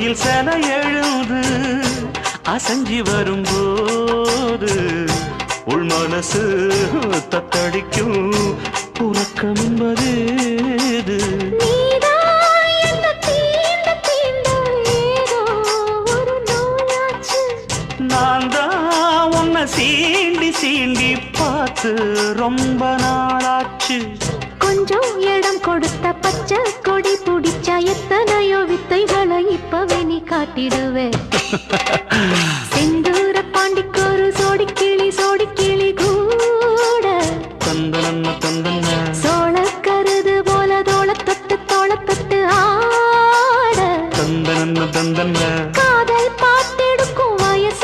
கோயில் சில எழுது அசஞ்சி வரும்போது உள் மனசு தத்தடிக்கும் உறக்கம் என்பது நான் தான் உன்னை சீண்டி சீண்டி பார்த்து ரொம்ப நாளாச்சு கொஞ்சம் இடம் கொடுத்த பச்சை கொடி பிடிச்சா எத்தனையோ வித்தைகளை இப்பவே நீ காட்டிடுவே